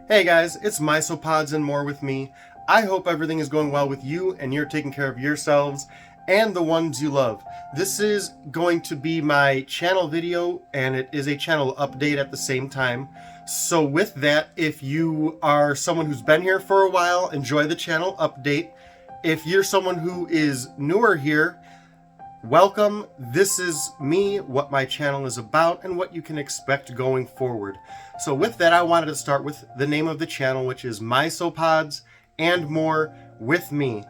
Hey guys, it's Mysopods and more with me. I hope everything is going well with you and you're taking care of yourselves and the ones you love. This is going to be my channel video and it is a channel update at the same time. So with that, if you are someone who's been here for a while, enjoy the channel update. If you're someone who is newer here, welcome. This is me, what my channel is about, and what you can expect going forward. So with that, I wanted to start with the name of the channel, which is Mysopods and More with Me.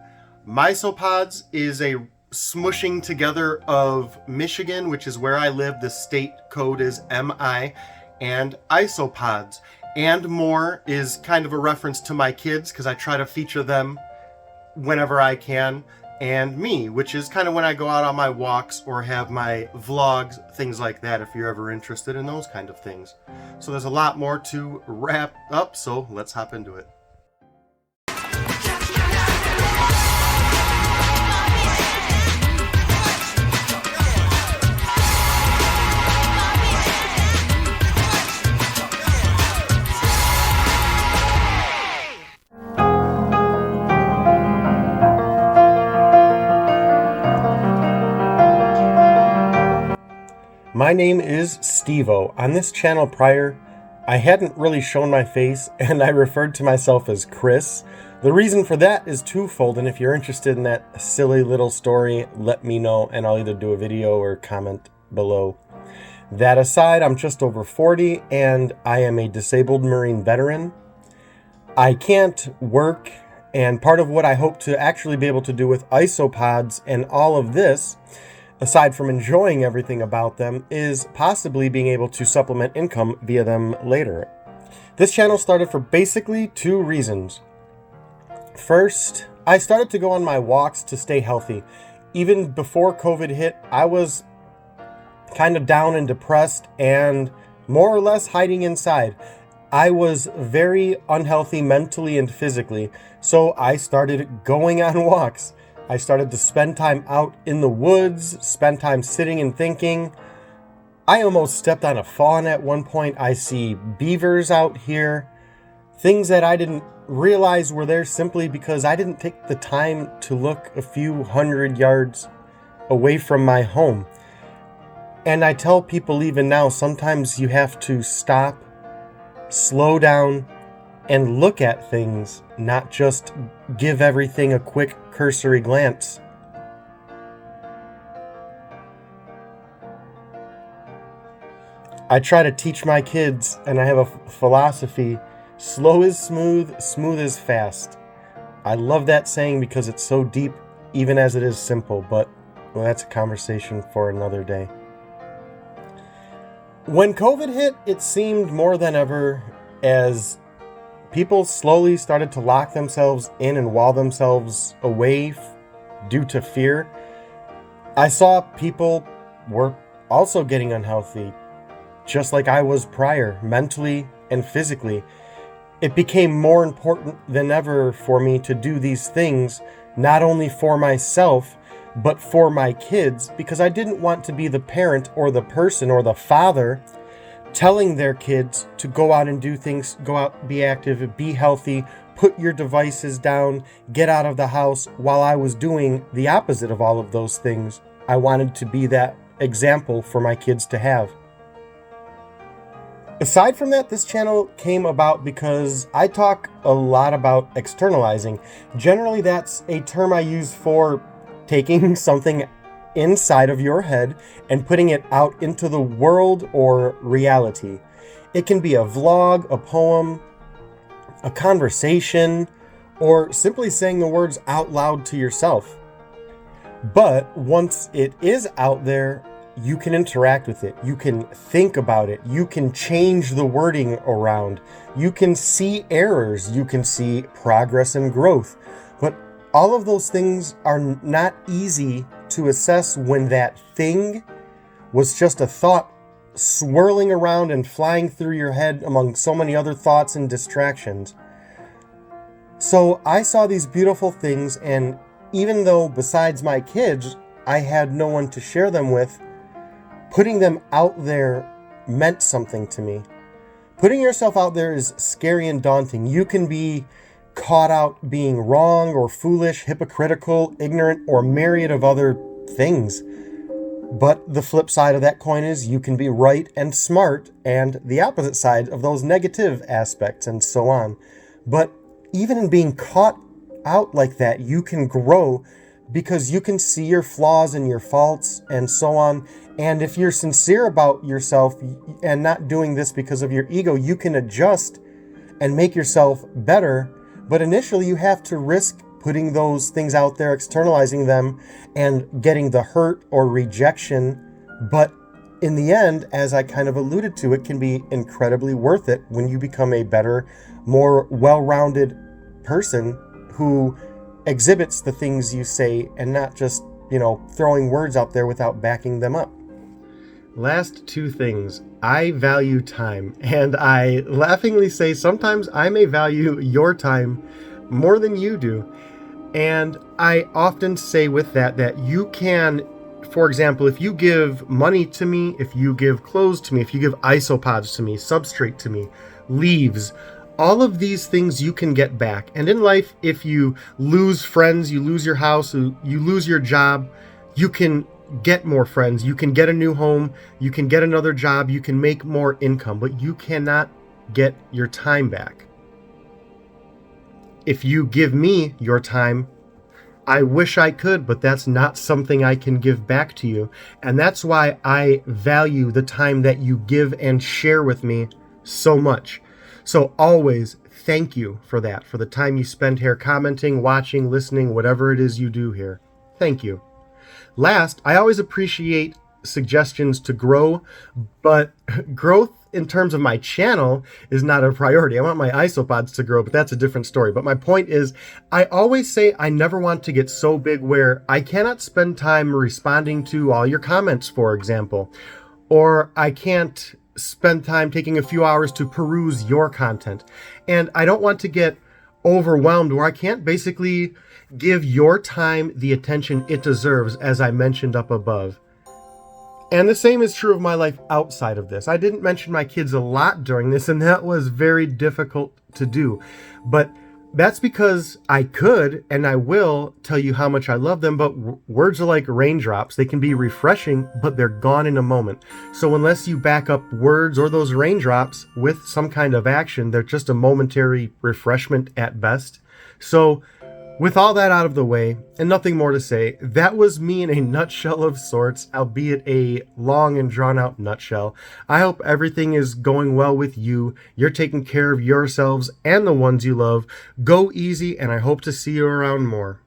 Mysopods is a smushing together of Michigan, which is where I live. The state code is MI, and isopods. And More is kind of a reference to my kids because I try to feature them whenever I can. And me, which is kind of when I go out on my walks or have my vlogs, things like that, if you're ever interested in those kind of things. So there's a lot more to wrap up, so let's hop into it. My name is Steve-O. On this channel prior, I hadn't really shown my face and I referred to myself as Chris. The reason for that is twofold, and if you're interested in that silly little story, let me know and I'll either do a video or comment below. That aside, I'm just over 40 and I am a disabled Marine veteran. I can't work, and part of what I hope to actually be able to do with isopods and all of this, aside from enjoying everything about them, is possibly being able to supplement income via them later. This channel started for basically two reasons. First, I started to go on my walks to stay healthy. Even before COVID hit, I was kind of down and depressed and more or less hiding inside. I was very unhealthy mentally and physically, so I started going on walks. I started to spend time out in the woods, spend time sitting and thinking. I almost stepped on a fawn at one point. I see beavers out here, things that I didn't realize were there simply because I didn't take the time to look a few hundred yards away from my home. And I tell people even now, sometimes you have to stop, slow down, and look at things, not just give everything a quick cursory glance. I try to teach my kids, and I have a philosophy: slow is smooth, smooth is fast. I love that saying because it's so deep, even as it is simple, but well, that's a conversation for another day. When COVID hit, it seemed more than ever as people slowly started to lock themselves in and wall themselves away due to fear. I saw people were also getting unhealthy, just like I was prior, mentally and physically. It became more important than ever for me to do these things, not only for myself, but for my kids, because I didn't want to be the parent or the person or the father telling their kids to go out and do things, go out, be active, be healthy, put your devices down, get out of the house, while I was doing the opposite of all of those things. I wanted to be that example for my kids to have. Aside from that, this channel came about because I talk a lot about externalizing. Generally, that's a term I use for taking something inside of your head and putting it out into the world or reality. It can be a vlog, a poem, a conversation, or simply saying the words out loud to yourself. But once it is out there, you can interact with it. You can think about it. You can change the wording around. You can see errors. You can see progress and growth. But all of those things are not easy to assess when that thing was just a thought swirling around and flying through your head among so many other thoughts and distractions. So I saw these beautiful things, and even though besides my kids, I had no one to share them with, putting them out there meant something to me. Putting yourself out there is scary and daunting. You can be caught out being wrong or foolish, hypocritical, ignorant, or myriad of other things. But the flip side of that coin is you can be right and smart, and the opposite side of those negative aspects, and so on. But even in being caught out like that, you can grow because you can see your flaws and your faults and so on. And if you're sincere about yourself and not doing this because of your ego, you can adjust and make yourself better. But initially, you have to risk putting those things out there, externalizing them, and getting the hurt or rejection. But in the end, as I kind of alluded to, it can be incredibly worth it when you become a better, more well-rounded person who exhibits the things you say and not just, throwing words out there without backing them up. Last two things. I value time, and I laughingly say sometimes I may value your time more than you do. And I often say with that you can, for example, if you give money to me, if you give clothes to me, if you give isopods to me, substrate to me, leaves, all of these things you can get back. And in life, if you lose friends, you lose your house, you lose your job, you can get more friends, you can get a new home, you can get another job, you can make more income, but you cannot get your time back. If you give me your time, I wish I could, but that's not something I can give back to you. And that's why I value the time that you give and share with me so much. So always thank you for that, for the time you spend here commenting, watching, listening, whatever it is you do here. Thank you. Last, I always appreciate suggestions to grow, but growth in terms of my channel is not a priority. I want my isopods to grow, but that's a different story. But my point is, I always say I never want to get so big where I cannot spend time responding to all your comments, for example, or I can't spend time taking a few hours to peruse your content. And I don't want to get overwhelmed where I can't basically give your time the attention it deserves, as I mentioned up above. And the same is true of my life outside of this. I didn't mention my kids a lot during this, and that was very difficult to do. But that's because I could, and I will, tell you how much I love them, but words are like raindrops. They can be refreshing, but they're gone in a moment. So unless you back up words or those raindrops with some kind of action, they're just a momentary refreshment at best. So with all that out of the way, and nothing more to say, that was me in a nutshell of sorts, albeit a long and drawn-out nutshell. I hope everything is going well with you. You're taking care of yourselves and the ones you love. Go easy, and I hope to see you around more.